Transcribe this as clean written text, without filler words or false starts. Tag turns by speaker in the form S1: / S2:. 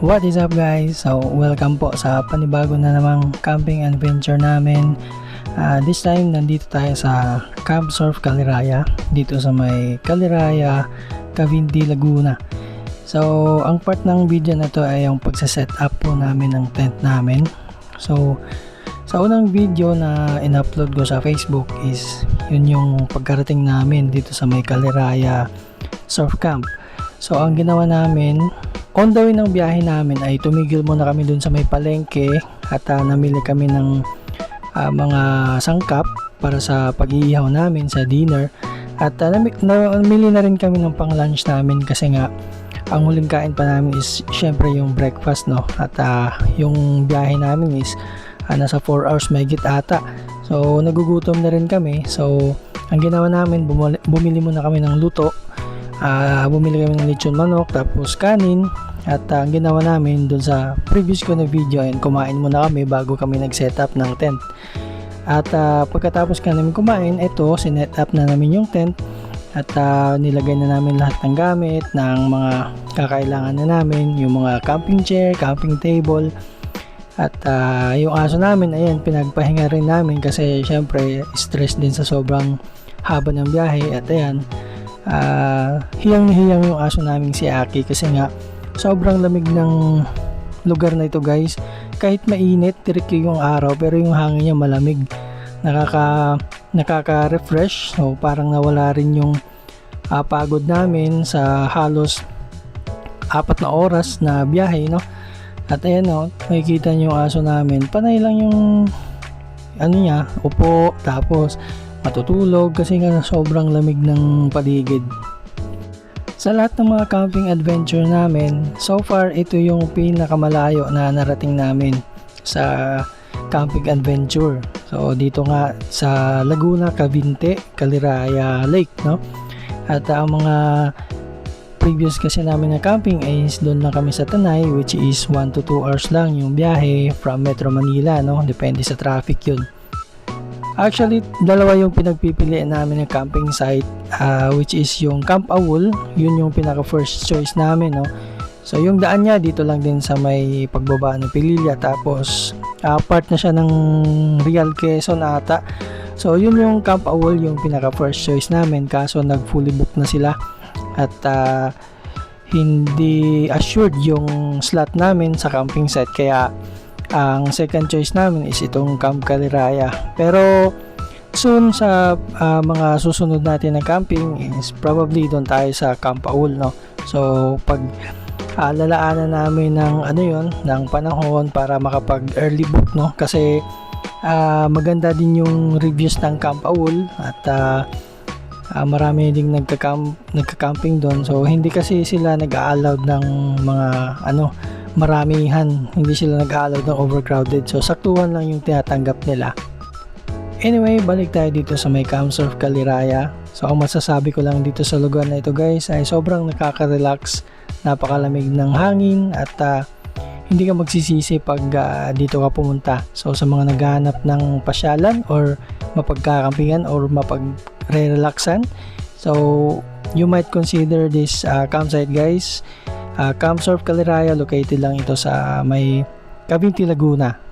S1: What is up guys? So welcome po sa panibago na namang camping adventure namin. This time nandito tayo sa Camp Surf Caliraya, dito sa may Caliraya, Cavinti, Laguna. So ang part ng video na to ay yung pagsa-set up po namin ng tent namin. So sa unang video na in-upload ko sa Facebook is yun yung pagkarating namin dito sa may Caliraya Surf Camp. So ang ginawa namin, on the way ng biyahe namin ay tumigil muna kami dun sa may palengke at namili kami ng mga sangkap para sa pag-iihaw namin sa dinner at namili na rin kami ng pang lunch namin kasi nga ang huling kain pa namin is syempre yung breakfast, no, at yung biyahe namin is nasa 4 hours mahigit ata, so nagugutom na rin kami. So ang ginawa namin, bumili muna kami ng luto. Bumili kami ng lechon manok tapos kanin at ang ginawa namin dun sa previous ko na video ay kumain muna kami bago kami nag-set up ng tent. At pagkatapos ka namin kumain, ito sinet up na namin yung tent at nilagay na namin lahat ng gamit ng mga kakailangan na namin, yung mga camping chair, camping table at yung aso namin, ayan, pinagpahinga rin namin kasi syempre stress din sa sobrang haba ng biyahe. At ayan, hiyang yung aso namin si Aki kasi nga sobrang lamig ng lugar na ito guys. Kahit mainit, tirik yung araw, pero yung hangin niya malamig, nakaka-refresh. So parang nawala rin yung pagod namin sa halos 4 na oras na biyahe, no? At ayan, no, makikita niyo yung aso namin, panay lang yung ano niya, upo tapos matutulog kasi nga sobrang lamig ng paligid. Sa lahat ng mga camping adventure namin, so far ito yung pinakamalayo na narating namin sa camping adventure. So dito nga sa Laguna, Cavinti, Caliraya Lake, no? At ang mga previous kasi namin na camping is doon lang kami sa Tanay, which is 1 to 2 hours lang yung biyahe from Metro Manila, no? Depende sa traffic yun. Actually, dalawa yung pinagpipilian namin ng camping site, which is yung Camp Awol. Yun yung pinaka first choice namin, no? So yung daan niya dito lang din sa may pagbaba ng Pililla, tapos part na siya ng Real Quezon ata. So yun yung Camp Awol yung pinaka first choice namin, kaso nag fully book na sila at hindi assured yung slot namin sa camping site, kaya ang second choice namin is itong Camp Caliraya. Pero soon sa mga susunod natin na camping is probably doon tayo sa Camp Awol, no? So pag lalaanan namin ng ng panahon para makapag early book, no? Kasi maganda din yung reviews ng Camp Awol at marami ding nagka-camping doon. So hindi kasi sila nag-a-allowed ng mga maramihan, hindi sila nag-a-allowed ng overcrowded, so saktuhan lang yung tinatanggap nila. Anyway, balik tayo dito sa may Camp Surf Caliraya. So ang masasabi ko lang dito sa lugar na ito guys ay sobrang nakaka-relax, napakalamig ng hangin at hindi ka magsisisi pag dito ka pumunta. So sa mga naghahanap ng pasyalan or mapagkakampingan or mapag-relaxan, so you might consider this campsite guys. Camp Surf Caliraya, located lang ito sa may Cavinti, Laguna.